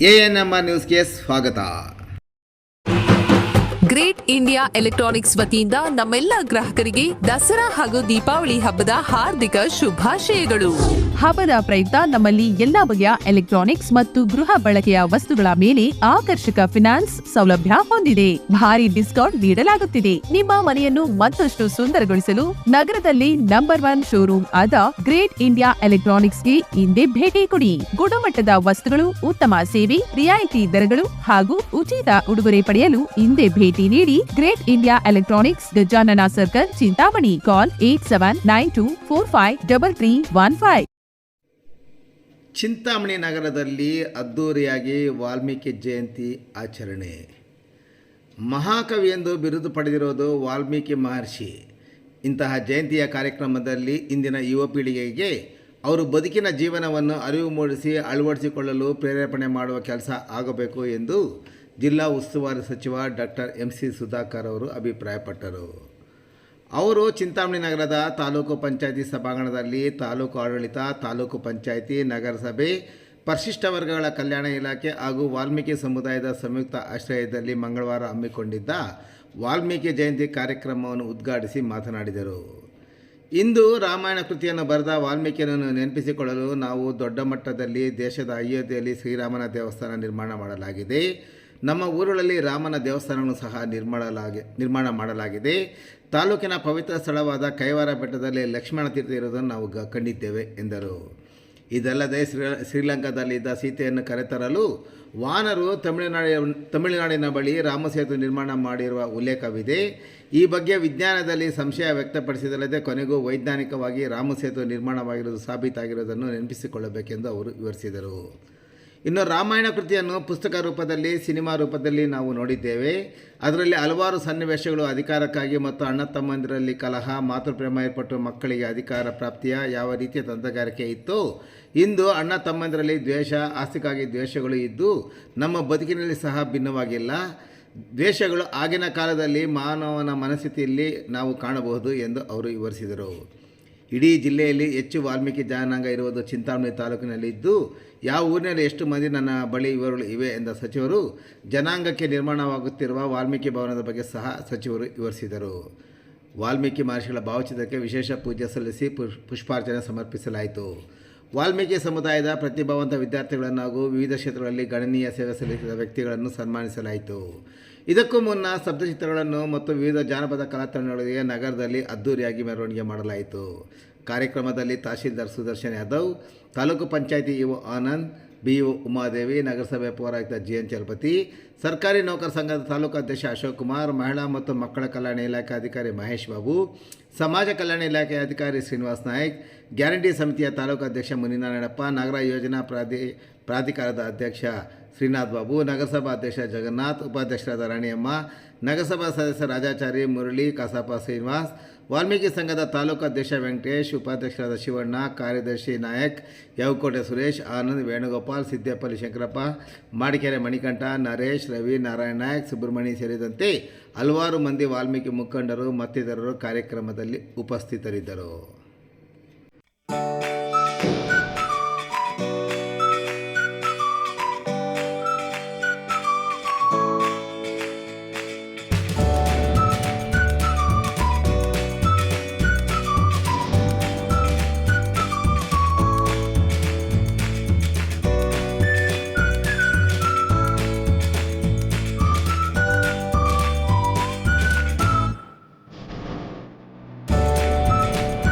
ANMR ನ್ಯೂಸ್ಗೆ ಸ್ವಾಗತ. Great India electronics ವತಿಯಿಂದ ನಮ್ಮೆಲ್ಲ ಗ್ರಾಹಕರಿಗೆ ದಸರಾ ಹಾಗೂ ದೀಪಾವಳಿ ಹಬ್ಬದ ಹಾರ್ದಿಕ ಶುಭಾಶಯಗಳು. ಹಬ್ಬದ ಪ್ರಯುಕ್ತ ನಮ್ಮಲ್ಲಿ ಎಲ್ಲಾ ಬಗೆಯ ಎಲೆಕ್ಟ್ರಾನಿಕ್ಸ್ ಮತ್ತು ಗೃಹ ಬಳಕೆಯ ವಸ್ತುಗಳ ಮೇಲೆ ಆಕರ್ಷಕ ಫಿನಾನ್ಸ್ ಸೌಲಭ್ಯ ಹೊಂದಿದೆ. ಭಾರಿ ಡಿಸ್ಕೌಂಟ್ ನೀಡಲಾಗುತ್ತಿದೆ. ನಿಮ್ಮ ಮನೆಯನ್ನು ಮತ್ತಷ್ಟು ಸುಂದರಗೊಳಿಸಲು ನಗರದಲ್ಲಿ ನಂಬರ್ 1 ಶೋರೂಮ್ ಆದ ಗ್ರೇಟ್ ಇಂಡಿಯಾ ಎಲೆಕ್ಟ್ರಾನಿಕ್ಸ್ಗೆ ಇಂದೇ ಭೇಟಿ ಕೊಡಿ. ಗುಣಮಟ್ಟದ ವಸ್ತುಗಳು, ಉತ್ತಮ ಸೇವೆ, ರಿಯಾಯಿತಿ ದರಗಳು ಹಾಗೂ ಉಚಿತ ಉಡುಗೊರೆ ಪಡೆಯಲು ಇಂದೇ ಭೇಟಿ ನೀಡಿ. Great India electronics, Gajanana circle, Chintamani. Call 8792453315. Chintamani ನಗರದಲ್ಲಿ ಅದ್ದೂರಿಯಾಗಿ ವಾಲ್ಮೀಕಿ ಜಯಂತಿ ಆಚರಣೆ. ಮಹಾಕವಿ ಎಂದು ಬಿರುದು ಪಡೆದಿರೋದು ವಾಲ್ಮೀಕಿ ಮಹರ್ಷಿ. ಇಂತಹ ಜಯಂತಿಯ ಕಾರ್ಯಕ್ರಮದಲ್ಲಿ ಇಂದಿನ ಯುವ ಪೀಳಿಗೆಗೆ ಅವರು ಬದುಕಿನ ಜೀವನವನ್ನು ಅರಿವು ಮೂಡಿಸಿ ಅಳವಡಿಸಿಕೊಳ್ಳಲು ಪ್ರೇರೇಪಣೆ ಮಾಡುವ ಕೆಲಸ ಆಗಬೇಕು ಎಂದು ಜಿಲ್ಲಾ ಉಸ್ತುವಾರಿ ಸಚಿವ ಡಾಕ್ಟರ್ MC ಸುಧಾಕರ್ ಅವರು ಅಭಿಪ್ರಾಯಪಟ್ಟರು. ಅವರು ಚಿಂತಾಮಣಿ ನಗರದ ತಾಲೂಕು ಪಂಚಾಯಿತಿ ಸಭಾಂಗಣದಲ್ಲಿ ತಾಲೂಕು ಆಡಳಿತ, ತಾಲೂಕು ಪಂಚಾಯಿತಿ, ನಗರಸಭೆ, ಪರಿಶಿಷ್ಟ ವರ್ಗಗಳ ಕಲ್ಯಾಣ ಇಲಾಖೆ ಹಾಗೂ ವಾಲ್ಮೀಕಿ ಸಮುದಾಯದ ಸಂಯುಕ್ತ ಆಶ್ರಯದಲ್ಲಿ ಮಂಗಳವಾರ ಹಮ್ಮಿಕೊಂಡಿದ್ದ ವಾಲ್ಮೀಕಿ ಜಯಂತಿ ಕಾರ್ಯಕ್ರಮವನ್ನು ಉದ್ಘಾಟಿಸಿ ಮಾತನಾಡಿದರು. ಇಂದು ರಾಮಾಯಣ ಕೃತಿಯನ್ನು ಬರೆದ ವಾಲ್ಮೀಕಿಯನ್ನು ನೆನಪಿಸಿಕೊಳ್ಳಲು ನಾವು ದೊಡ್ಡ ಮಟ್ಟದಲ್ಲಿ ದೇಶದ ಅಯೋಧ್ಯೆಯಲ್ಲಿ ಶ್ರೀರಾಮನ ದೇವಸ್ಥಾನ ನಿರ್ಮಾಣ ಮಾಡಲಾಗಿದೆ. ನಮ್ಮ ಊರುಗಳಲ್ಲಿ ರಾಮನ ದೇವಸ್ಥಾನವನ್ನು ಸಹ ನಿರ್ಮಾಣ ಮಾಡಲಾಗಿದೆ. ತಾಲೂಕಿನ ಪವಿತ್ರ ಸ್ಥಳವಾದ ಕೈವಾರ ಬೆಟ್ಟದಲ್ಲಿ ಲಕ್ಷ್ಮಣ ತೀರ್ಥ ಇರುವುದನ್ನು ನಾವು ಕಂಡಿದ್ದೇವೆ ಎಂದರು. ಇದಲ್ಲದೆ ಶ್ರೀಲಂಕಾದಲ್ಲಿದ್ದ ಸೀತೆಯನ್ನು ಕರೆತರಲು ವಾನರು ತಮಿಳುನಾಡಿನ ಬಳಿ ರಾಮಸೇತು ನಿರ್ಮಾಣ ಮಾಡಿರುವ ಉಲ್ಲೇಖವಿದೆ. ಈ ಬಗ್ಗೆ ವಿಜ್ಞಾನದಲ್ಲಿ ಸಂಶಯ ವ್ಯಕ್ತಪಡಿಸಿದಲ್ಲದೆ ಕೊನೆಗೂ ವೈಜ್ಞಾನಿಕವಾಗಿ ರಾಮಸೇತು ನಿರ್ಮಾಣವಾಗಿರುವುದು ಸಾಬೀತಾಗಿರುವುದನ್ನು ನೆನಪಿಸಿಕೊಳ್ಳಬೇಕೆಂದು ಅವರು ವಿವರಿಸಿದರು. ಇನ್ನು ರಾಮಾಯಣ ಕೃತಿಯನ್ನು ಪುಸ್ತಕ ರೂಪದಲ್ಲಿ, ಸಿನಿಮಾ ರೂಪದಲ್ಲಿ ನಾವು ನೋಡಿದ್ದೇವೆ. ಅದರಲ್ಲಿ ಹಲವಾರು ಸನ್ನಿವೇಶಗಳು ಅಧಿಕಾರಕ್ಕಾಗಿ ಮತ್ತು ಅಣ್ಣ ತಮ್ಮಂದಿರಲ್ಲಿ ಕಲಹ, ಮಾತೃಪ್ರೇಮ ಏರ್ಪಟ್ಟು ಮಕ್ಕಳಿಗೆ ಅಧಿಕಾರ ಪ್ರಾಪ್ತಿಯ ಯಾವ ರೀತಿಯ ತಂತ್ರಗಾರಿಕೆ ಇತ್ತು. ಇಂದು ಅಣ್ಣ ತಮ್ಮಂದಿರಲ್ಲಿ ದ್ವೇಷ, ಆಸ್ತಿಗಾಗಿ ದ್ವೇಷಗಳು ಇದ್ದು ನಮ್ಮ ಬದುಕಿನಲ್ಲಿ ಸಹ ಭಿನ್ನವಾಗಿಲ್ಲ. ದ್ವೇಷಗಳು ಆಗಿನ ಕಾಲದಲ್ಲಿ ಮಾನವನ ಮನಸ್ಥಿತಿಯಲ್ಲಿ ನಾವು ಕಾಣಬಹುದು ಎಂದು ಅವರು ವಿವರಿಸಿದರು. ಇಡೀ ಜಿಲ್ಲೆಯಲ್ಲಿ ಹೆಚ್ಚು ವಾಲ್ಮೀಕಿ ಜನಾಂಗ ಇರುವುದು ಚಿಂತಾಮಣಿ ತಾಲೂಕಿನಲ್ಲಿದ್ದು ಯಾವ ಊರಿನಲ್ಲಿ ಎಷ್ಟು ಮಂದಿ ನನ್ನ ಬಳಿ ಇವರುಗಳು ಇವೆ ಎಂದ ಸಚಿವರು ಜನಾಂಗಕ್ಕೆ ನಿರ್ಮಾಣವಾಗುತ್ತಿರುವ ವಾಲ್ಮೀಕಿ ಭವನದ ಬಗ್ಗೆ ಸಹ ಸಚಿವರು ವಿವರಿಸಿದರು. ವಾಲ್ಮೀಕಿ ಮಹರ್ಷಿಗಳ ಭಾವಚಿತ್ರಕ್ಕೆ ವಿಶೇಷ ಪೂಜೆ ಸಲ್ಲಿಸಿ ಪುಷ್ಪಾರ್ಚನೆ ಸಮರ್ಪಿಸಲಾಯಿತು. ವಾಲ್ಮೀಕಿ ಸಮುದಾಯದ ಪ್ರತಿಭಾವಂತ ವಿದ್ಯಾರ್ಥಿಗಳನ್ನು ಹಾಗೂ ವಿವಿಧ ಕ್ಷೇತ್ರಗಳಲ್ಲಿ ಗಣನೀಯ ಸೇವೆ ಸಲ್ಲಿಸಿದ ವ್ಯಕ್ತಿಗಳನ್ನು ಸನ್ಮಾನಿಸಲಾಯಿತು. ಇದಕ್ಕೂ ಮುನ್ನ ಸ್ತಬ್ಧಚಿತ್ರಗಳನ್ನು ಮತ್ತು ವಿವಿಧ ಜಾನಪದ ಕಲಾತಂಡಗಳೊಂದಿಗೆ ನಗರದಲ್ಲಿ ಅದ್ದೂರಿಯಾಗಿ ಮೆರವಣಿಗೆ ಮಾಡಲಾಯಿತು. ಕಾರ್ಯಕ್ರಮದಲ್ಲಿ ತಹಶೀಲ್ದಾರ್ ಸುದರ್ಶನ್ ಯಾದವ್, ತಾಲೂಕು ಪಂಚಾಯಿತಿ ಇಒ ಆನಂದ್, BO ಉಮಾದೇವಿ, ನಗರಸಭೆ ಪೌರಾಯುಕ್ತ GN ಚಲಪತಿ, ಸರ್ಕಾರಿ ನೌಕರ ಸಂಘದ ತಾಲೂಕು ಅಧ್ಯಕ್ಷ ಅಶೋಕ್ ಕುಮಾರ್, ಮಹಿಳಾ ಮತ್ತು ಮಕ್ಕಳ ಕಲ್ಯಾಣ ಇಲಾಖೆ ಅಧಿಕಾರಿ ಮಹೇಶ್ ಬಾಬು, ಸಮಾಜ ಕಲ್ಯಾಣ ಇಲಾಖೆ ಅಧಿಕಾರಿ ಶ್ರೀನಿವಾಸ್ ನಾಯ್ಕ್, ಗ್ಯಾರಂಟಿ ಸಮಿತಿಯ ತಾಲೂಕು ಅಧ್ಯಕ್ಷ ಮುನಿನಾರಾಯಣಪ್ಪ, ನಗರ ಯೋಜನಾ ಪ್ರಾಧಿಕಾರದ ಅಧ್ಯಕ್ಷ ಶ್ರೀನಾಥ್ ಬಾಬು, ನಗರಸಭಾ ಅಧ್ಯಕ್ಷ ಜಗನ್ನಾಥ್, ಉಪಾಧ್ಯಕ್ಷರಾದ ರಾಣಿಯಮ್ಮ, ನಗರಸಭಾ ಸದಸ್ಯ ರಾಜಾಚಾರಿ, ಮುರಳಿ, ಕಸಾಪ ಶ್ರೀನಿವಾಸ್, ವಾಲ್ಮೀಕಿ ಸಂಘದ ತಾಲೂಕು ಅಧ್ಯಕ್ಷ ವೆಂಕಟೇಶ್, ಉಪಾಧ್ಯಕ್ಷರಾದ ಶಿವಣ್ಣ, ಕಾರ್ಯದರ್ಶಿ ನಾಯಕ್, ಯಾವಕೋಟೆ ಸುರೇಶ್, ಆನಂದ್, ವೇಣುಗೋಪಾಲ್, ಸಿದ್ದೇಪಲ್ಲಿ ಶಂಕರಪ್ಪ, ಮಾಡಿಕೆರೆ ಮಣಿಕಂಠ, ನರೇಶ್, ರವಿ, ನಾರಾಯಣ ನಾಯಕ್, ಸುಬ್ರಹ್ಮಣಿ ಸೇರಿದಂತೆ ಹಲವಾರು ಮಂದಿ ವಾಲ್ಮೀಕಿ ಮುಖಂಡರು ಮತ್ತಿತರರು ಕಾರ್ಯಕ್ರಮದಲ್ಲಿ ಉಪಸ್ಥಿತರಿದ್ದರು.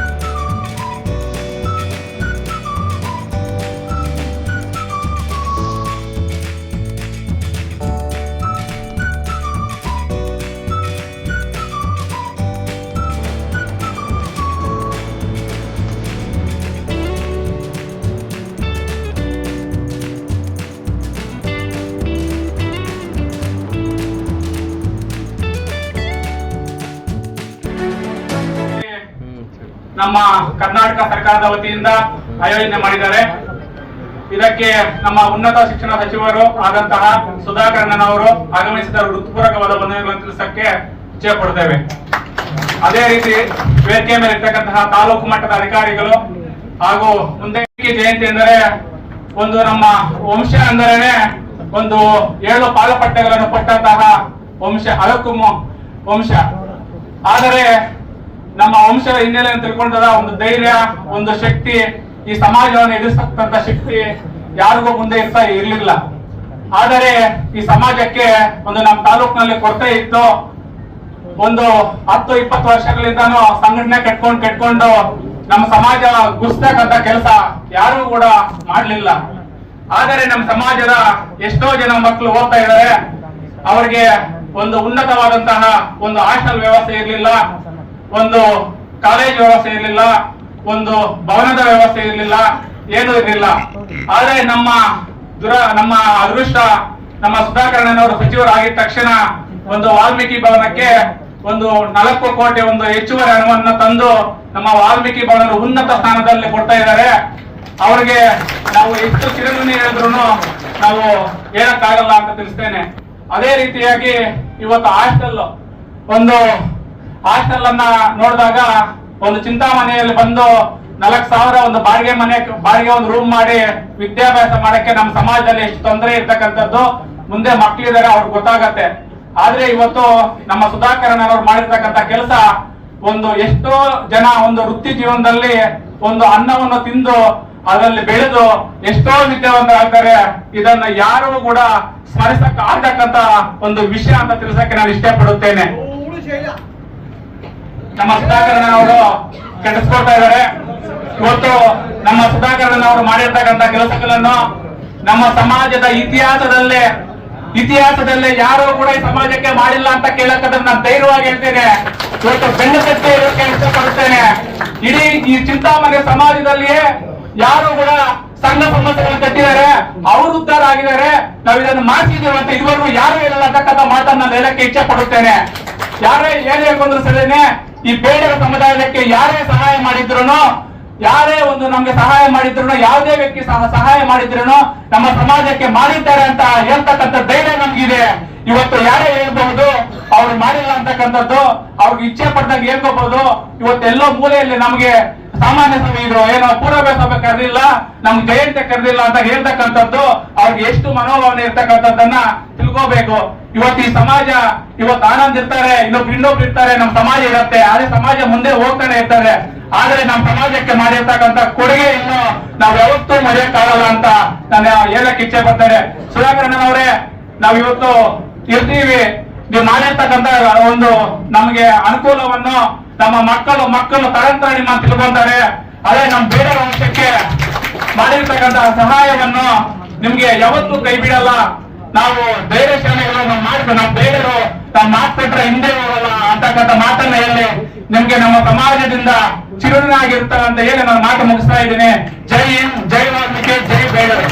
ನಮ್ಮ ಕರ್ನಾಟಕ ಸರ್ಕಾರದ ವತಿಯಿಂದ ಆಯೋಜನೆ ಮಾಡಿದ್ದಾರೆ. ಇದಕ್ಕೆ ನಮ್ಮ ಉನ್ನತ ಶಿಕ್ಷಣ ಸಚಿವರು ಆದಂತಹ ಸುಧಾಕರ್ ಅವರು ಆಗಮಿಸಿದ ಹೃತ್ಪೂರ್ವಕವಾದ ವಂದನೆಗಳನ್ನು ತಿಳಿಸಕ್ಕೆ ಇಚ್ಛೆ ಪಡ್ತೇವೆ. ಅದೇ ರೀತಿ ವೇದಿಕೆ ಮೇಲೆ ಇರ್ತಕ್ಕಂತಹ ತಾಲೂಕು ಮಟ್ಟದ ಅಧಿಕಾರಿಗಳು ಹಾಗೂ ಮುಂದೆ ಜಯಂತಿ ಎಂದರೆ ಒಂದು ನಮ್ಮ ವಂಶ ಅಂದರೆ ಒಂದು 7 ಪಾದಪಟ್ಟೆಗಳನ್ನು ಕೊಟ್ಟಂತಹ ವಂಶ ವಂಶ. ಆದರೆ ನಮ್ಮ ವಂಶದ ಹಿನ್ನೆಲೆಯನ್ನು ತಿಳ್ಕೊಂಡಾಗ ಒಂದು ಧೈರ್ಯ, ಒಂದು ಶಕ್ತಿ, ಈ ಸಮಾಜವನ್ನು ಎದುರಿಸತಕ್ಕಂತ ಶಕ್ತಿ ಯಾರಿಗೂ ಮುಂದೆ ಇರ್ಲಿಲ್ಲ. ಆದರೆ ಈ ಸಮಾಜಕ್ಕೆ ಒಂದು ನಮ್ಮ ತಾಲೂಕಿನಲ್ಲಿ ಕೊರತೆ ಇತ್ತು. ಒಂದು 10-20 ವರ್ಷಗಳಿಂದಾನು ಸಂಘಟನೆ ಕಟ್ಕೊಂಡು ನಮ್ಮ ಸಮಾಜ ಗುರ್ಸ್ತಕ್ಕಂತ ಕೆಲಸ ಯಾರು ಕೂಡ ಮಾಡ್ಲಿಲ್ಲ. ಆದರೆ ನಮ್ಮ ಸಮಾಜದ ಎಷ್ಟೋ ಜನ ಮಕ್ಕಳು ಓದ್ತಾ ಇದ್ದಾರೆ. ಅವರಿಗೆ ಒಂದು ಉನ್ನತವಾದಂತಹ ಒಂದು ಹಾಸ್ಟೆಲ್ ವ್ಯವಸ್ಥೆ ಇರಲಿಲ್ಲ, ಒಂದು ಕಾಲೇಜ್ ವ್ಯವಸ್ಥೆ ಇರಲಿಲ್ಲ, ಒಂದು ಭವನದ ವ್ಯವಸ್ಥೆ ಇರಲಿಲ್ಲ, ಏನೂ ಇರಲಿಲ್ಲ. ಆದರೆ ನಮ್ಮ ಅದೃಷ್ಟ, ನಮ್ಮ ಸುಧಾಕರಣ್ಣನವರು ಸಚಿವರಾಗಿದ ತಕ್ಷಣ ಒಂದು ವಾಲ್ಮೀಕಿ ಭವನಕ್ಕೆ ಒಂದು 4 ಕೋಟಿ ಒಂದು ಹೆಚ್ಚುವರಿ ಹಣವನ್ನು ತಂದು ನಮ್ಮ ವಾಲ್ಮೀಕಿ ಭವನ ಉನ್ನತ ಸ್ಥಾನದಲ್ಲಿ ಕೊಡ್ತಾ ಇದ್ದಾರೆ. ಅವರಿಗೆ ನಾವು ಎಷ್ಟು ಚಿರಋಣಿ ಹೇಳಿದ್ರು ನಾವು ಹೇಳಕ್ಕಾಗಲ್ಲ ಅಂತ ತಿಳಿಸ್ತೇನೆ. ಅದೇ ರೀತಿಯಾಗಿ ಇವತ್ತು ಹಾಸ್ಟೆಲ್ ಅನ್ನ ನೋಡಿದಾಗ ಒಂದು ಚಿಂತಾಮಣೆಯಲ್ಲಿ ಬಂದು 4,000 ಒಂದು ಬಾಡಿಗೆ ಒಂದು ರೂಮ್ ಮಾಡಿ ವಿದ್ಯಾಭ್ಯಾಸ ಮಾಡಕ್ಕೆ ನಮ್ಮ ಸಮಾಜದಲ್ಲಿ ಎಷ್ಟು ತೊಂದರೆ ಇರ್ತಕ್ಕಂಥದ್ದು. ಮುಂದೆ ಮಕ್ಕಳಿದ್ದಾರೆ, ಅವ್ರಿಗೆ ಗೊತ್ತಾಗತ್ತೆ. ಆದ್ರೆ ಇವತ್ತು ನಮ್ಮ ಸುಧಾಕರಣ್ಣನವರು ಮಾಡಿರ್ತಕ್ಕಂಥ ಕೆಲಸ, ಒಂದು ಎಷ್ಟೋ ಜನ ಒಂದು ವೃತ್ತಿ ಜೀವನದಲ್ಲಿ ಒಂದು ಅನ್ನವನ್ನು ತಿಂದು ಅದರಲ್ಲಿ ಬೆಳೆದು ಎಷ್ಟೋ ವಿದ್ಯಾವಂತರಾಗ್ತಾರೆ. ಇದನ್ನ ಯಾರು ಕೂಡ ಸ್ಮರಿಸಕ್ಕೆ ಆಗ್ತಕ್ಕಂತ ಒಂದು ವಿಷಯ ಅಂತ ತಿಳಿಸಕ್ಕೆ ನಾನು ಇಷ್ಟಪಡುತ್ತೇನೆ. ನಮ್ಮ ಸುಧಾಕರಣ್ಣನವರು ಕೆಡಿಸ್ಕೊಳ್ತಾ ಇದ್ದಾರೆ. ಇವತ್ತು ನಮ್ಮ ಸುಧಾಕರಣ್ಣನವರು ಮಾಡಿರ್ತಕ್ಕಂಥ ಕೆಲಸಗಳನ್ನು ನಮ್ಮ ಸಮಾಜದ ಇತಿಹಾಸದಲ್ಲೇ ಯಾರು ಕೂಡ ಈ ಸಮಾಜಕ್ಕೆ ಮಾಡಿಲ್ಲ ಅಂತ ಕೇಳಕ್ಕದನ್ನ ನಾನು ಧೈರ್ಯವಾಗಿ ಹೇಳ್ತೇನೆ. ಇವತ್ತು ಬೆನ್ನು ತಟ್ಟಿ ಇರೋಕೆ ಇಷ್ಟಪಡುತ್ತೇನೆ. ಇಡೀ ಈ ಚಿಂತಾಮಣಿ ಸಮಾಜದಲ್ಲಿಯೇ ಯಾರು ಕೂಡ ಸಂಘ ಸಂಸ್ಥೆಗಳನ್ನು ಕಟ್ಟಿದ್ದಾರೆ, ಅವರು ಉದ್ಧಾರ ಆಗಿದ್ದಾರೆ. ನಾವು ಇದನ್ನು ಮಾಡ್ತಿದ್ದೀವಿ ಅಂತ ಇದುವರೆಗೂ ಯಾರು ಹೇಳಲ್ಲ ಅಂತಕ್ಕಂಥ ಮಾತನ್ನ ನಾನು ಹೇಳಕ್ಕೆ ಇಚ್ಛೆ ಪಡುತ್ತೇನೆ. ಯಾರೇ ಏನೇ ಬಂದ್ರು ಸರಿನೇ, ಈ ಬೇಡರ ಸಮುದಾಯಕ್ಕೆ ಯಾರೇ ಸಹಾಯ ಮಾಡಿದ್ರು, ಯಾರೇ ಒಂದು ನಮ್ಗೆ ಸಹಾಯ ಮಾಡಿದ್ರು, ಯಾವುದೇ ವ್ಯಕ್ತಿ ಸಹಾಯ ಮಾಡಿದ್ರು ನಮ್ಮ ಸಮಾಜಕ್ಕೆ ಮಾಡಿದ್ದಾರೆ ಅಂತ ಹೇಳ್ತಕ್ಕಂಥ ಧೈರ್ಯ ನಮ್ಗಿದೆ. ಇವತ್ತು ಯಾರೇ ಹೇಳ್ಬಹುದು ಅವ್ರು ಮಾಡಿಲ್ಲ ಅಂತಕ್ಕಂಥದ್ದು, ಅವ್ರಿಗೆ ಇಚ್ಛೆ ಪಟ್ಟದಾಗ ಹೇಳ್ಕೋಬಹುದು. ಇವತ್ತೆಲ್ಲೋ ಮೂಲೆಯಲ್ಲಿ ನಮ್ಗೆ ಸಾಮಾನ್ಯ ಸಭೆ ಇದ್ರು, ಏನೋ ಪೂರ್ವಭ್ಯಾಸ ಸಭೆ ಕರೆದಿಲ್ಲ, ನಮ್ಗೆ ಜಯಂತಿ ಕರೆದಿಲ್ಲ ಅಂತ ಹೇಳ್ತಕ್ಕಂಥದ್ದು ಅವ್ರಿಗೆ ಎಷ್ಟು ಮನೋಭಾವನೆ ಇರ್ತಕ್ಕಂಥದ್ದನ್ನ ತಿಳ್ಕೋಬೇಕು. ಇವತ್ತು ಈ ಸಮಾಜ ಇವತ್ತು ಆನಂದ್ ಇರ್ತಾರೆ, ಇನ್ನೊಬ್ರು ಇರ್ತಾರೆ, ನಮ್ಮ ಸಮಾಜ ಇರುತ್ತೆ. ಆದ್ರೆ ಸಮಾಜ ಮುಂದೆ ಹೋಗ್ತಾನೆ ಇರ್ತಾರೆ. ಆದ್ರೆ ನಮ್ಮ ಸಮಾಜಕ್ಕೆ ಮಾಡಿರ್ತಕ್ಕಂಥ ಕೊಡುಗೆ ಇನ್ನು ನಾವ್ ಯಾವತ್ತೂ ಮರೆಯಕ್ಕಾಗಲ್ಲ ಅಂತ ನಾನು ಹೇಳಕ್ ಇಚ್ಛೆ ಪಡ್ತಾರೆ. ಸುಧಾಕರಣ್ಣನವರೇ, ನಾವ್ ಇವತ್ತು ಇರ್ತೀವಿ, ನೀವು ಮಾಡಿರ್ತಕ್ಕಂಥ ಒಂದು ನಮ್ಗೆ ಅನುಕೂಲವನ್ನು ನಮ್ಮ ಮಕ್ಕಳು ತರಂತರ ನಿಮ್ಮ ತಿಳ್ಕೊಂತಾರೆ. ಅದೇ ನಮ್ಮ ಬೇರೆ ವಂಶಕ್ಕೆ ಮಾಡಿರ್ತಕ್ಕಂಥ ಸಹಾಯವನ್ನು ನಿಮ್ಗೆ ಯಾವತ್ತೂ ಕೈ ಬಿಡಲ್ಲ. ನಾವು ಬೇರೆ ಶಾಲೆಗಳನ್ನು ಮಾಡಿದ್ರು, ನಮ್ಮ ಬೇರೆಯವರು ನಾವು ಮಾತ್ಕೊಟ್ರೆ ಹಿಂದೆ ಹೋಗಲ್ಲ ಅಂತಕ್ಕಂಥ ಮಾತನ್ನ ಹೇಳಿ ನಿಮ್ಗೆ ನಮ್ಮ ಸಮಾಜದಿಂದ ಚಿರುನಾಗಿರ್ತಾರೆ ಅಂತ ಹೇಳಿ ನಾನು ಮಾತು ಮುಗಿಸ್ತಾ ಇದ್ದೀನಿ. ಜೈ ಹಿಂದ್, ಜೈ ವಾಲ್ಮೀಕಿ, ಜೈ ಬೇಡರು.